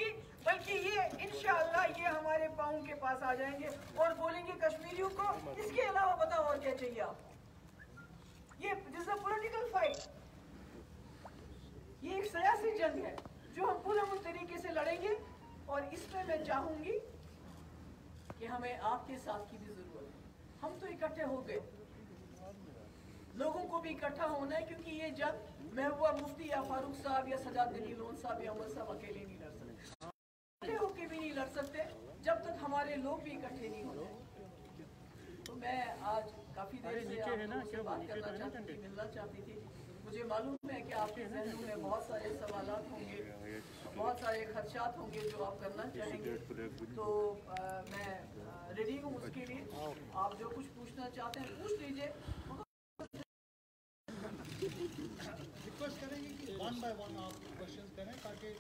होगी, बल्कि ये इंशाअल्लाह ये हमारे पाँव के पास आ जाएंगे और बोलेंगे कश्मीरियों को इसके अलावा बताओ और क्या चाहिए आप। ये दिस अ पॉलिटिकल फाइट, ये एक सियासी जंग है जो हम पुरअमन तरीके से लड़ेंगे। और इसमें मैं चाहूंगी कि हमें आपके साथ की भी जरूरत है। हम तो इकट्ठे हो गए, लोगों को भी इकट्ठा होना है, क्योंकि ये जंग महबूबा मुफ्ती या फारूक साहब या सजादुद्दीन लोन साहब या उमर साहब अकेले नहीं लड़ सकते, इकट्ठे होके भी नहीं लड़ सकते जब तक हमारे लोग भी इकट्ठे नहीं होते। तो मैं आज काफी देर से आपसे बात करना चाहती थी, मिलना चाहती थी। मुझे मालूम है कि आपके ज़हनों में बहुत सारे सवालात होंगे, बहुत सारे खदशात होंगे जो आप करना चाहेंगे, तो मैं रेडी हूँ उसके लिए। आप जो कुछ पूछना चाहते हैं पूछ लीजिए। रिक्वेस्ट करेंगे कि वन बाय वन आप क्वेश्चन करें ताकि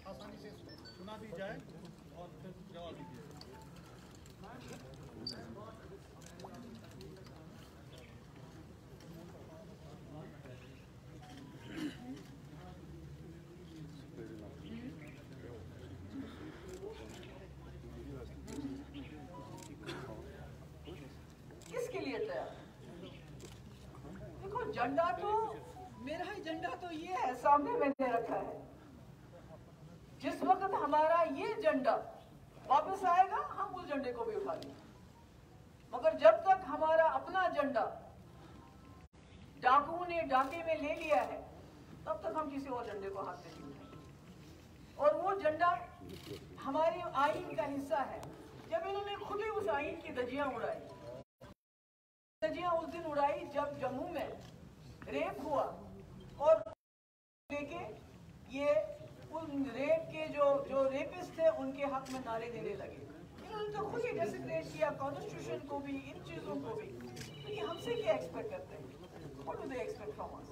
आसानी से सुना भी जाए और फिर जवाब भी दिया जाए। किसके लिए तैयार? देखो झंडा तो मेरा ही झंडा तो ये है, सामने मैंने रखा है। जिस वक्त हमारा ये झंडा वापस आएगा हम उस झंडे को भी उठा लेंगे, मगर जब तक हमारा अपना झंडा डाकुओं ने डाके में ले लिया है तब तक हम किसी और झंडे को हाथ नहीं उठाएंगे। और वो झंडा हमारे आईन का हिस्सा है। जब इन्होंने खुद ही उस आईन की धज्जियां उड़ाई, धज्जियां उस दिन उड़ाई जब जम्मू में रेप हुआ और लेके ये उन रेप के जो रेपिस्ट थे उनके हक में नारे देने लगे। इन्होंने तो खुद ही डेसिग्नेट किया कॉन्स्टिट्यूशन को भी, इन चीजों को भी। तो ये हमसे क्या एक्सपेक्ट करते हैं? What do they expect from us?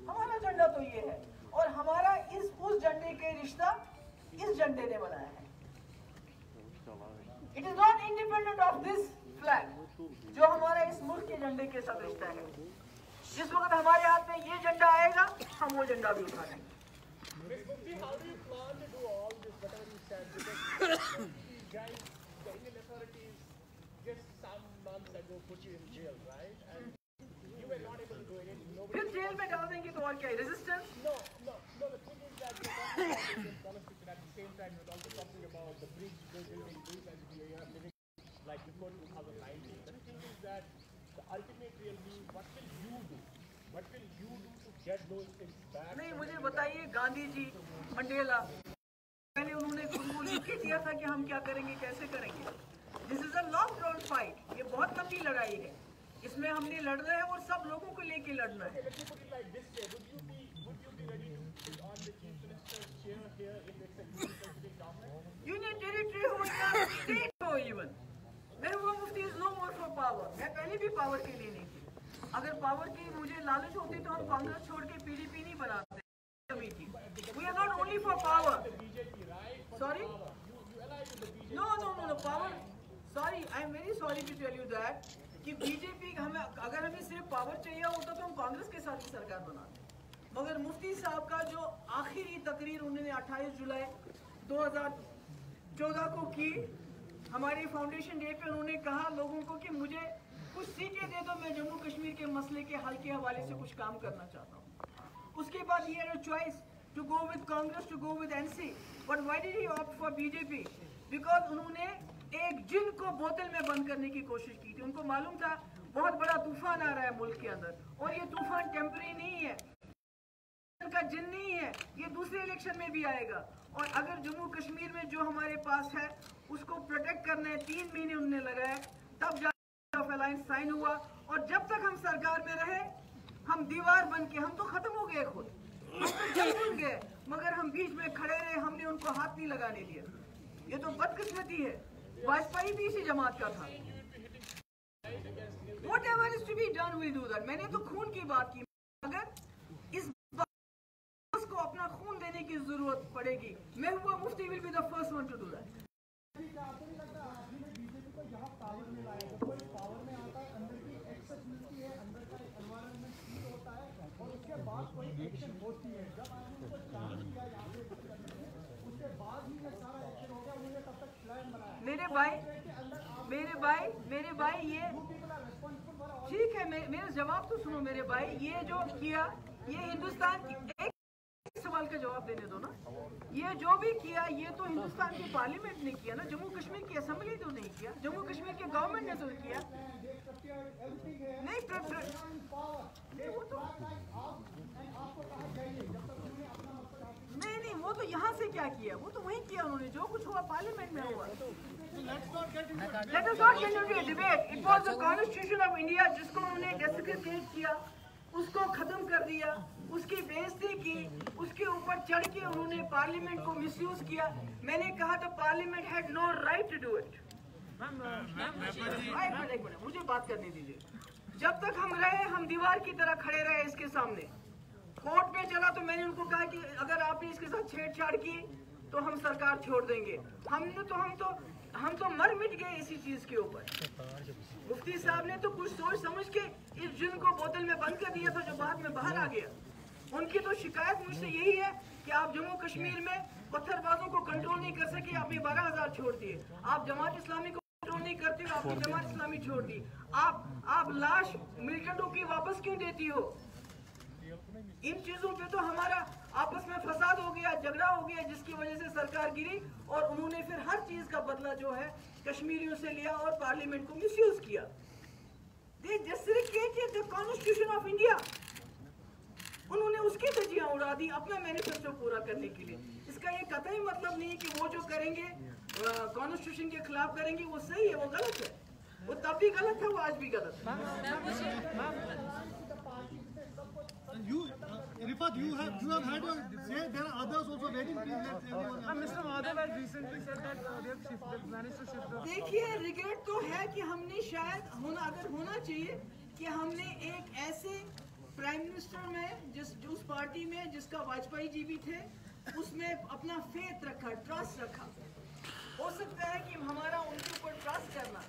हमारा झंडा तो ये है और हमारा उस झंडे के रिश्ता इस झंडे ने बनाया है। It is not independent of this flag जो हमारा इस मुल्क के झंडे के साथ रिश्ता है। जिस वक्त हमारे हाथ में ये झंडा आएगा हम वो झंडा भी उठा लेंगे। How do you plan to do all this, whatever you said? Because guys, the Indian authorities just some months ago put you in jail, right? And you were not able to do it. फिर jail में डाल देंगे तो और क्या? Resistance? No. The thing is that you're talking about Indian constitution at the same time. You're also talking about the bridge building bridge as we are living like before 2019. The thing is that the ultimate real means, what will you do? What will you do to get those things back? नहीं, मुझे बताइए, Gandhi ji, Mandela, पहले उन्होंने खुद को लिख के दिया था कि हम क्या करेंगे, कैसे करेंगे। This is a long run fight, ये बहुत लंबी लड़ाई है। इसमें हमने लड़ना है और सब लोगों को लेके लड़ना है। Let me put it like this way: would you be ready to sit on the chief minister's chair here if it's a union government? Union territory हो या स्टेट हो, even Mehbooba Mufti is no more for power. मैं पहले भी power के लिए नहीं थी। अगर पावर की मुझे लालच होती तो हम कांग्रेस छोड़ के पीडीपी नहीं बनाते। We are not only for power. Sorry, no power, sorry, I am very sorry to tell you that कि बीजेपी हमें, अगर हमें सिर्फ पावर चाहिए होता तो हम कांग्रेस के साथ ही सरकार बनाते। मगर मुफ्ती साहब का जो आखिरी तकरीर उन्होंने 28 जुलाई 2014 को की, हमारे फाउंडेशन डे पे उन्होंने कहा लोगों को कि मुझे कुछ सीटें दे दो, मैं जम्मू कश्मीर के मसले के हल के हवाले से कुछ काम करना चाहता हूँ। उसके बाद ये choice to go with Congress, to go with NC, but why did he opt for BJP? Because उन्होंने एक जिन को बोतल में बंद करने की कोशिश की थी। उनको मालूम था बहुत बड़ा तूफान आ रहा है मुल्क के अंदर और ये तूफान टेम्परेरी नहीं है, का जिन नहीं है, ये दूसरे इलेक्शन में भी आएगा। और अगर जम्मू कश्मीर में जो हमारे पास है उसको प्रोटेक्ट करना है, 3 महीने उन्होंने लगाए, तब जाकर अलायंस साइन हुआ। और जब तक हम सरकार में रहे हम दीवार बन के, हम तो खत्म हो गए खुद, हम तो जल भूल गए, मगर हम बीच में खड़े रहे, हमने उनको हाथ नहीं लगाने दिया। ये तो बदकिस्मती है। वाजपेयी भी इसी जमात का था। Whatever is to be done, we'll do that. मैंने तो खून की बात की, अगर इस बात को अपना खून देने की जरूरत पड़ेगी, Mehbooba Mufti will be the first one to do that. BJP को यहाँ पावर में लाएगा, कोई पावर में आता है, अंदर की एक्सेस मिलती है, अंदर का एनवायरनमेंट ठीक होता है और उसके बाद कोई एक्शन होती है। जब आपने उनको चांस किया यहाँ पे उसके मेरे भाई ये ठीक है, मेरा जवाब तो सुनो मेरे भाई। ये जो किया, ये हिंदुस्तान, एक सवाल का जवाब देने दो ना। ये जो भी किया ये तो हिंदुस्तान की पार्लियामेंट ने किया ना, जम्मू कश्मीर की असेंबली तो नहीं किया, जम्मू कश्मीर के गवर्नमेंट ने तो किया नहीं। नहीं, वो तो यहाँ से क्या किया, वो तो वही किया उन्होंने, जो कुछ हुआ पार्लियामेंट में हुआ। Let us not get into a debate. It was the Constitution of India जिसको उन्होंने desecrate किया, उसको खत्म कर दिया, उसकी बेइज्जती की, उसके ऊपर चढ़ के उन्होंने पार्लियामेंट को मिसयूज किया। मैंने कहा था parliament had no right to do it. मुझे बात करने दीजिए। जब तक हम रहे, हम दीवार की तरह खड़े रहे इसके सामने। कोर्ट में चला तो मैंने उनको कहा कि अगर आपने इसके साथ छेड़छाड़ की तो हम सरकार छोड़ देंगे। हम तो मर मिट गए इसी चीज के ऊपर। मुफ्ती साहब ने तो कुछ सोच समझ के इस जिन को बोतल में बंद कर दिया था, जो बाद में बाहर आ गया। उनकी तो शिकायत मुझसे यही है कि आप जम्मू कश्मीर में पत्थरबाजों को कंट्रोल नहीं कर सके, आपने 12,000 छोड़ दिए। आप जमात इस्लामी को कंट्रोल नहीं करते हो, आपने जमात इस्लामी छोड़ दी। आप लाश मिलिटेंटों की वापस क्यों देती हो? इन चीजों पे तो हमारा आपस में फसाद हो गया, झगड़ा हो गया, जिसकी वजह से सरकार गिरी और उन्होंने फिर हर चीज का बदला जो है कश्मीरियों से लिया और पार्लियामेंट को मिसयूज किया। They desecrated the Constitution of India. उन्होंने उसकी धज्जियां उड़ा दी अपना मैनिफेस्टो पूरा करने के लिए। इसका ये कतई मतलब नहीं है कि वो जो करेंगे कॉन्स्टिट्यूशन के खिलाफ करेंगे वो सही है, वो गलत है। वो तब भी गलत है, वो आज भी गलत है। Rifat, you have had your say. There are others also waiting. Please let everyone. Mr. Madhav has recently said that they've managed to shift the. देखिए, रिग्रेट तो है कि हमने शायद होना चाहिए कि हमने एक ऐसे प्राइम मिनिस्टर में उस पार्टी में जिसका वाजपेयी जी भी थे, उसमें अपना फेथ रखा, ट्रस्ट रखा। हो सकता है कि हमारा उनके ऊपर ट्रस्ट करना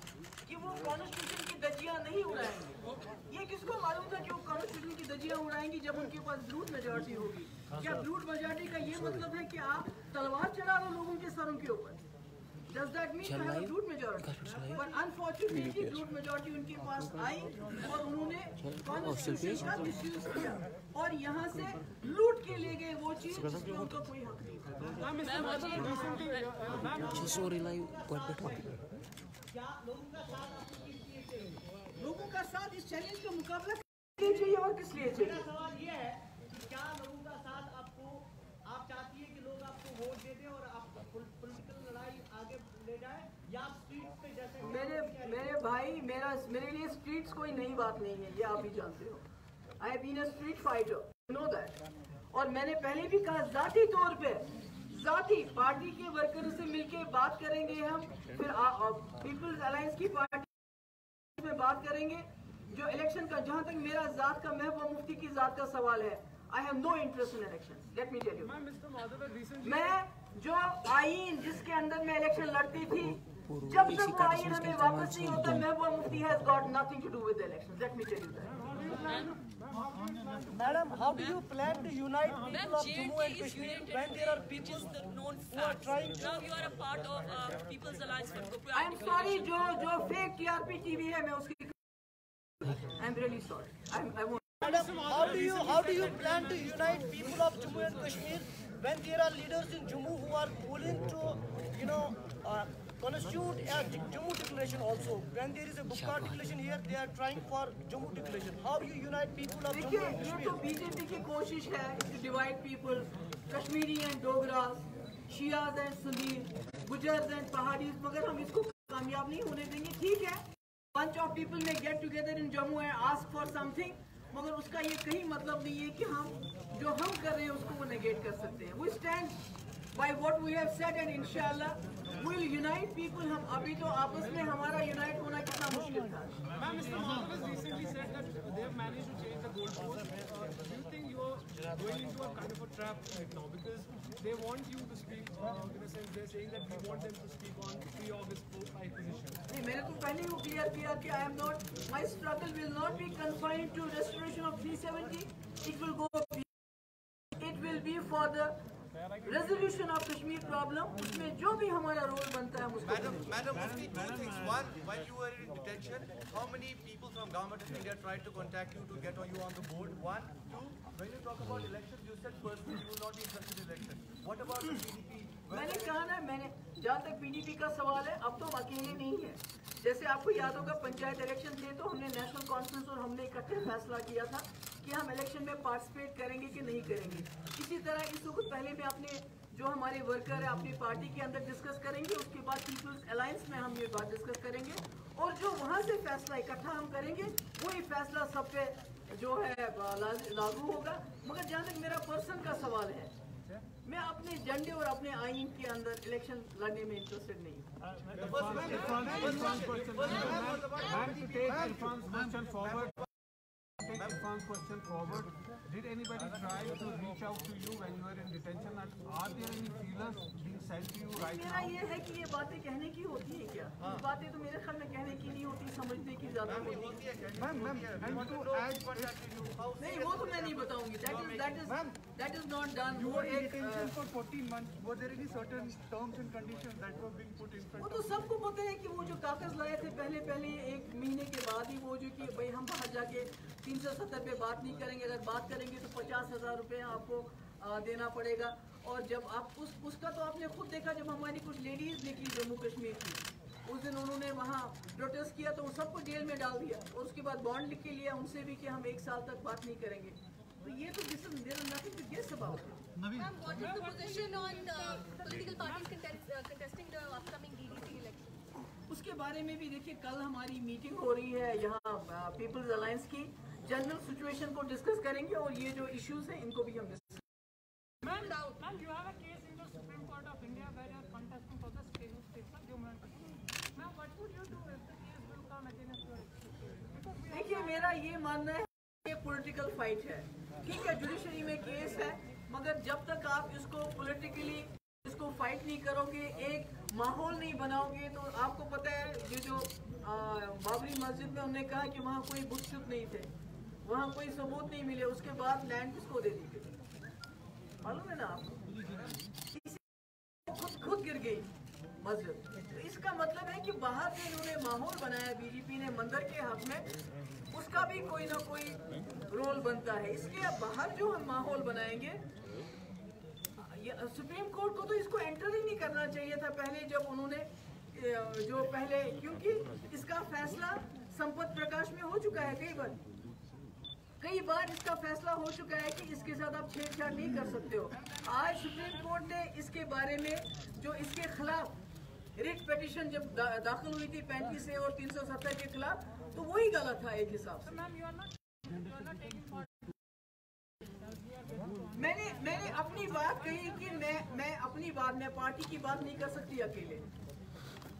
कि वो कॉन्स्टिट्यूशन की धज्जियां नहीं उड़ाएंगे। ये किसको मालूम था कि वो कॉन्स्टिट्यूशन की धज्जियां उड़ाएंगी जब उनके पास ब्रूट मेजॉरिटी होगी? क्या ब्रूट मेजॉरिटी का ये मतलब है कि आप तलवार चला लो लोगों के सरों के ऊपर? Does that mean to have a brute majority? But unfortunately, brute majority उनके पास आई और उन्होंने कॉन्स्टिट्यूशन का मिसयूज किया और यहाँ से लूट के ले गए वो चीज जिसमें उनका कोई हक नहीं था। लोगों का साथ इस चैलेंज का मुकाबला करने चाहिए और किस लिए चाहिए? सवाल ये है कि क्या लोगों का साथ आपको, आप चाहती है कि लोग आपको वोट दे दें और आप पॉलिटिकल लड़ाई आगे ले जाए, या आप स्ट्रीट पे जैसे मेरे भाई, मेरे लिए स्ट्रीट्स कोई नई बात नहीं है, ये आप भी जानते हो। I have been a street fighter, you know that. और मैंने पहले भी कहा, जाती तौर पे पार्टी के वर्करों से मिलके बात करेंगे हम, फिर पीपल्स अलायंस की पार्टी में बात करेंगे। जो इलेक्शन का, जहां तक मेरा जात का, महबूबा मुफ्ती की जात का सवाल है, I have no interest in election. Let me tell you, मैं जो आईन जिसके अंदर मैं इलेक्शन लड़ती थी, जब तक वो आईन हमें वापस नहीं होता, Mehbooba Mufti has got nothing to do with the election. Let me tell you that. Madam, how do you plan to unite people of Jammu and Kashmir when there are people who are trying to... Now you are a part of People's Alliance for Democracy. I am sorry, जो fake TRP TV है, मैं उसकी I am really sorry. Madam, how do you plan to unite people of Jammu and Kashmir when there are leaders in Jammu who are willing to, constitute a Jammu declaration also? When there is a Bukar declaration here, they are trying for Jammu declaration. How you unite people of Jammu देखिए, and ये Kashmir? तो BJP की कोशिश है to divide people, Kashmiri and Dogras, Shias and Sunni, Gujjars and Paharis, मगर हम इसको कामयाब नहीं होने देंगे। ठीक है, bunch of people may get together in Jammu and ask for something, मगर उसका ये कहीं मतलब नहीं है कि हम जो हम कर रहे हैं उसको वो नेगेट कर सकते हैं। We stand by what we have said and inshallah we'll unite people. हम अभी तो आपस में हमारा यूनाइट होना कितना मुश्किल था। Mr. Madhav has recently said that they have managed to change the goalpost. Do you think you are going into a kind of a trap right now because they want you to speak? In a sense, they're saying that we want them to speak on 3 August 5 position. नहीं, मैंने तो पहले ही वो clear किया कि I am not, my struggle will not be confined to restoration of 370. It will be for the resolution of Kashmir problem, उसमें जो भी हमारा रोल बनता है उसको Madam Mufti, two things. One, while you were in detention, how many people from Government of India tried to contact you to get you on the board? One. Two, when you talk about elections, you said personally you will not be interested in elections. What about the PDP? मैंने कहा ना, मैंने जहाँ तक PDP का सवाल है, अब तो हम अकेले नहीं है। जैसे आपको याद होगा पंचायत इलेक्शन थे तो हमने नेशनल कॉन्फ्रेंस और हमने इकट्ठे फैसला किया था कि हम इलेक्शन में पार्टिसिपेट करेंगे कि नहीं करेंगे। इसी तरह इस वक्त पहले में अपने जो हमारे वर्कर है अपनी पार्टी के अंदर डिस्कस करेंगे, उसके बाद पीपल्स अलायंस में हम ये बात डिस्कस करेंगे और जो वहाँ से फैसला इकट्ठा हम करेंगे वही फैसला सब पे जो है लागू होगा। मगर जहाँ तक मेरा पर्सन का सवाल है, मैं अपने झंडे और अपने आइन के अंदर इलेक्शन लड़ने में इंटरेस्टेड नहीं हूँ। Did anybody try to reach out to you when you were in detention, and are there any feelers being sent to you right मेरा now? ये है कि ये बातें कहने की होती है क्या? ये बातें तो मेरे ख्याल में कहने की नहीं होती, समझने की ज्यादा होती है। नहीं, वो तो मैं नहीं बताऊंगी। That is not done। वो एक for 14 months. Were there any certain terms and conditions that were being put in front? वो तो सबको पता है कि वो जो कागज लाए थे पहले एक महीने के बाद ही वो जो कि भाई हम बाहर जाके 370 पे बात नहीं करेंगे, अगर बात करेंगे तो 50,000 रुपये आपको देना पड़ेगा। और जब आप उसका तो आपने खुद देखा, जब हमारी कुछ लेडीज निकली जम्मू कश्मीर की, उस दिन उन्होंने वहाँ प्रोटेस्ट किया तो सबको जेल में डाल दिया और उसके बाद बॉन्ड लिख के लिया उनसे भी कि हम 1 साल तक बात नहीं करेंगे। तो ये तो nothing to guess about it। Ma'am, what is the position on political parties contesting the upcoming DDC election? उसके बारे में भी देखिए, कल हमारी मीटिंग हो रही है यहाँ पीपल्स अलायंस की, जनरल सिचुएशन को डिस्कस करेंगे और ये जो इश्यूज हैं इनको भी हम discuss. Ma'am, you have a case in the Supreme Court of India where you are contesting for the state of Jammu and Kashmir. Ma'am, what would you do if the case will come against your expectations? देखिए, मेरा ये मानना है ये political fight है। ठीक है, judiciary में केस है, मगर जब तक आप इसको पॉलिटिकली इसको फाइट नहीं करोगे, एक माहौल नहीं बनाओगे, तो आपको पता है ये जो बाबरी मस्जिद में उन्होंने कहा कि वहाँ कोई बुत नहीं थे, वहाँ कोई सबूत नहीं मिले, उसके बाद लैंड किसको दे दी गई मालूम है ना आपको? खुद गिर गई मस्जिद। तो इसका मतलब है कि बाहर से इन्होंने माहौल बनाया बीजेपी ने मंदिर के हक में, उसका भी कोई ना कोई रोल बनता है। इसलिए बाहर जो हम माहौल बनाएंगे, सुप्रीम कोर्ट को तो इसको एंटर ही नहीं करना चाहिए था पहले, जब उन्होंने जो पहले, क्योंकि इसका फैसला संपत प्रकाश में हो चुका है कई बार इसका फैसला हो चुका है कि इसके साथ आप छेड़छाड़ नहीं कर सकते हो। आज सुप्रीम कोर्ट ने इसके बारे में जो इसके खिलाफ रिट पिटीशन जब दाखिल हुई थी 35 से और 370 के खिलाफ, तो वही गलत था एक हिसाब से। मैंने अपनी बात कही कि मैं अपनी बात, मैं पार्टी की बात नहीं कर सकती अकेले,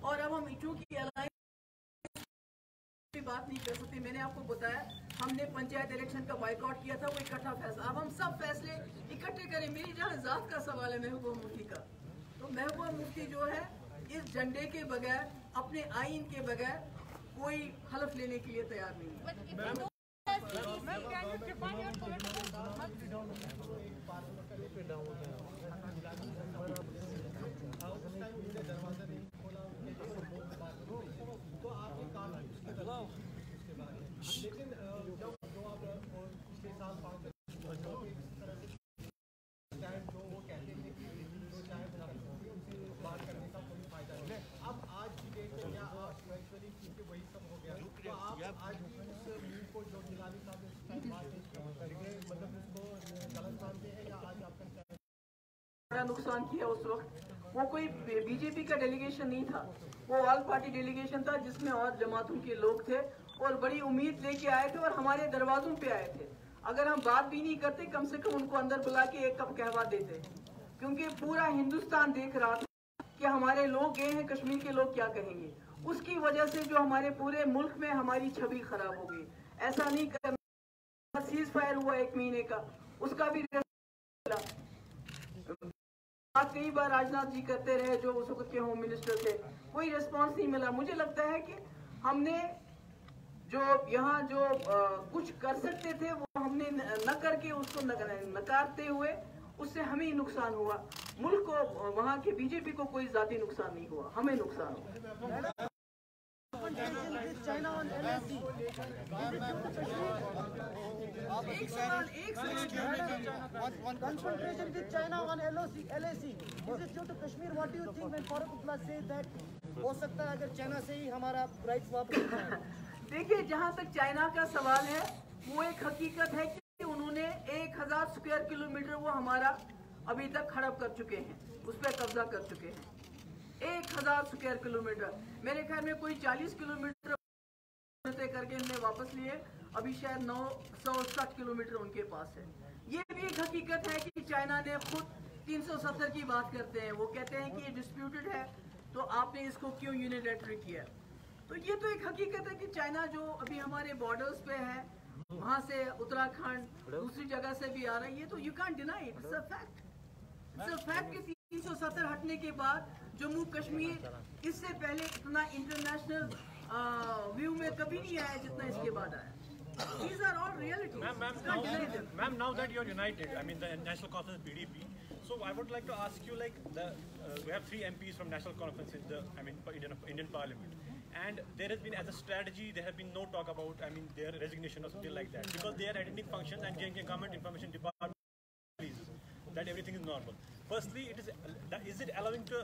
और अब हम चूंकि अलायंस बात नहीं कर सकते। मैंने आपको बताया हमने पंचायत इलेक्शन का बाइकआउट किया था, वो इकट्ठा फैसला, अब हम सब फैसले इकट्ठे करें। मेरी जहाँ जात का सवाल है महबूबा मुफ्ती का, तो महबूबा मुफ्ती जो है इस झंडे के बगैर, अपने आइन के बगैर कोई हलफ लेने के लिए तैयार नहीं है। लेकिन जो आप पिछले साल 5 जो वो कहते थे कि जो चाहे उनसे बात करने का कोई फायदा नहीं है, अब आज की डेट में क्या एक्चुअली क्योंकि वही सब हो गया, तो आप आज भी उस मूव को जो जिलानी साहब ने मतलब उसको गलत मानते हैं, या आज आपका बड़ा नुकसान किया उस वक्त? वो कोई बीजेपी का डेलीगेशन नहीं था, वो ऑल पार्टी डेलीगेशन था जिसमें और जमातों के लोग थे और बड़ी उम्मीद लेके आए थे और हमारे दरवाजों पे आए थे। अगर हम बात भी नहीं करते, कम से कम उनको अंदर बुला के एक कप कहवा देते, क्योंकि पूरा हिंदुस्तान देख रहा था कि हमारे लोग गए हैं, कश्मीर के लोग क्या कहेंगे। उसकी वजह से जो हमारे पूरे मुल्क में हमारी छवि खराब हो गई। ऐसा नहीं करना। सीज फायर हुआ 1 महीने का, उसका भी कई बार राजनाथ जी करते रहे जो उस वक्त के होम मिनिस्टर थे, कोई रिस्पांस नहीं मिला। मुझे लगता है कि हमने जो यहाँ कुछ कर सकते थे वो हमने न करके उसको नकारते हुए उससे हमें ही नुकसान हुआ, मुल्क को, वहाँ के बीजेपी को कोई जाती नुकसान नहीं हुआ, हमें नुकसान हुआ। China on LAC. Confrontation with China on LAC. Is it due to Kashmir? What do you think when Farooq Abdullah says that हो सकता है अगर चाइना से ही हमारा राइट्स वापस हो जाए? देखिए, जहाँ तक चाइना का सवाल है, वो एक हकीकत है कि उन्होंने 1000 स्क्वायर किलोमीटर वो हमारा अभी तक हड़प कर चुके हैं, उस पर कब्जा कर चुके हैं। 1000 स्क्वायर किलोमीटर, मेरे ख्याल में कोई 40 किलोमीटर तय करके इनने वापस लिए, अभी शायद 960 किलोमीटर उनके पास है। ये भी एक हकीकत है कि चाइना ने खुद 370 की बात करते हैं, वो कहते हैं कि ये डिस्प्यूटेड है, तो आपने इसको क्यों यूनिलैटरल किया। तो ये तो एक हकीकत है कि चाइना जो अभी हमारे बॉर्डर्स पे है, वहाँ से उत्तराखंड दूसरी जगह से भी आ रहा है, ये तो you can't deny, it's a fact. It's a fact कि 370 हटने के बाद जम्मू कश्मीर इससे पहले इतना इंटरनेशनल व्यू में कभी नहीं आया जितना इसके बाद आया। These are all realities. Ma'am, now that you're united, I mean the National Conference PDP, so I would like to ask you, like, we have 3 MPs from National Conference in the, Indian Parliament, and there has been, as a strategy, there have been no talk about, their resignation or something like that, because they are attending functions and JNK Government Information Department releases that everything is normal. Firstly, is it allowing to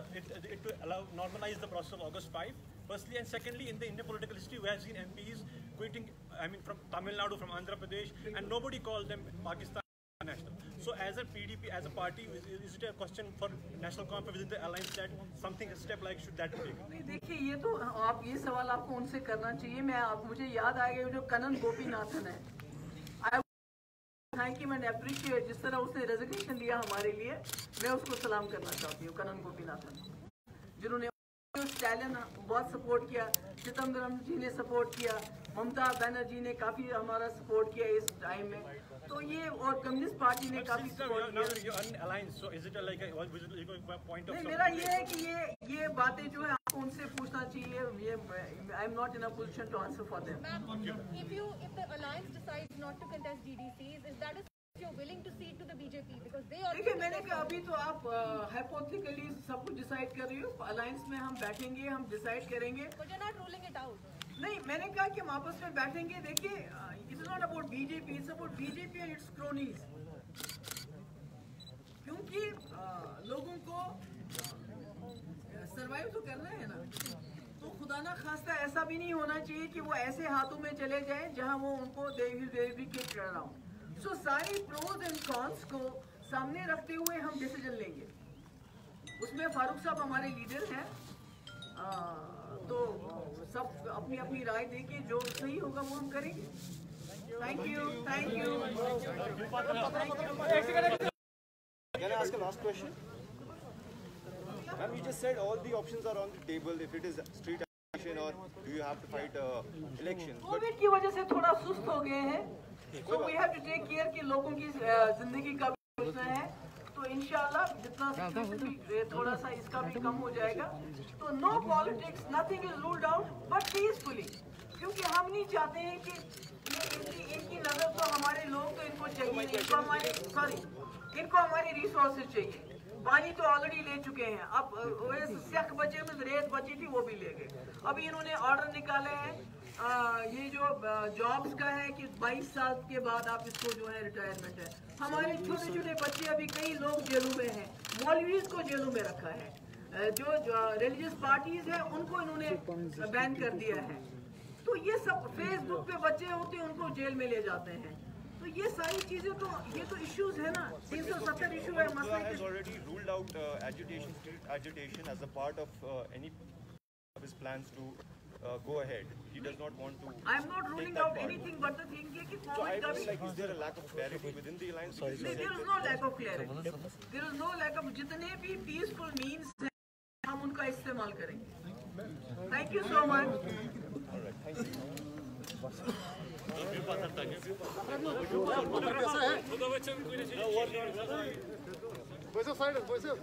normalize the process of August 5? Firstly, and secondly, in the Indian political history, we have seen MPs quitting, from Tamil Nadu, from Andhra Pradesh, and nobody called them Pakistan national. So, as a PDP, as a party, is it a question for National Conference within the alliance that something, a step like should that be taken? देखिए, ये तो आप ये सवाल आपको उनसे करना चाहिए। मुझे याद आ गया जो कनन गोपीनाथन है, थैंक यू एंड अप्रिशिएट, जिस तरह उसने रेजिग्नेशन दिया हमारे लिए, मैं उसको सलाम करना चाहती हूँ, कनन गोपीनाथन, जिन्होंने स्टैलिन बहुत सपोर्ट किया, चिदम्बरम जी ने सपोर्ट किया, ममता बनर्जी ने काफी हमारा सपोर्ट किया इस टाइम में, तो ये और कम्युनिस्ट पार्टी ने काफी सपोर्ट किया। मेरा ये है कि ये बातें जो है आपको उनसे पूछना चाहिए, ये I am not in a position to answer for them. If the alliance decides not to contest GDCs, is that you're willing to cede to the BJP because they are? देखिए, मैंने कहा अभी तो आप हाइपोथेटिकली सब कुछ decide कर रही हो, अलायंस में हम बैठेंगे, हम डिसाइड करेंगे। But you're not ruling it out. नहीं, मैंने कहा कि हम आपस में बैठेंगे। देखिए, it is not about BJP, it's about BJP and it's cronies, क्योंकि लोगों को सरवाइव तो करना है ना, तो खुदा ना खास्ता ऐसा भी नहीं होना चाहिए कि वो ऐसे हाथों में चले जाएं जहां वो उनको दे विल किक अराउंड। सो सारी प्रोज एंड कॉन्स को सामने रखते हुए हम डिसीजन लेंगे। उसमें फारूक साहब हमारे लीडर हैं, तो सब अपनी अपनी राय देके जो सही होगा वो हम करेंगे। Thank you. Can I ask a last question? Ma'am, you just said all the options are on the table. If it is street action or do you have to fight elections? Covid की वजह से थोड़ा सुस्त हो गए हैं, so we have to take care कि लोगों की जिंदगी का भी सोचना है, तो इंशाल्लाह जितना थोड़ा सा इसका भी कम हो जाएगा। तो no politics, nothing is ruled out, but peacefully, क्योंकि हम नहीं चाहते हैं कि इनकी नजर तो हमारे लोग तो इनको चाहिए, इनको हमारे रिसोर्सेज चाहिए। पानी तो ऑलरेडी ले चुके हैं, अब सेख बचे में रेत बची थी वो भी ले गए। अभी इन्होंने ऑर्डर निकाले हैं ये जो जॉब्स का है कि 22 साल के बाद आप इसको जो है रिटायरमेंट है। हमारे छोटे छोटे बच्चे अभी कई लोग जेलों में हैं, मौलवीज को जेलों में रखा है, जो रिलीजियस पार्टीज हैं उनको इन्होंने बैन कर दिया है। तो ये सब फेसबुक पे बच्चे होते हैं उनको जेल में ले जाते हैं। तो ये सारी चीजें तो ये तो इश्यूज है ना, 370 इशू है। Masa has already ruled out street agitation as a part of any of his plans to go ahead. He does not want to. I am not ruling out anything, but the thing is कि So I feel like is there a lack of clarity within the alliance? There is no lack of clarity. There is no lack of, जितने भी peaceful means हैं हम उनका इस्तेमाल करेंगे। Thank you so much. All right, thank you. Voice of silence, voice of.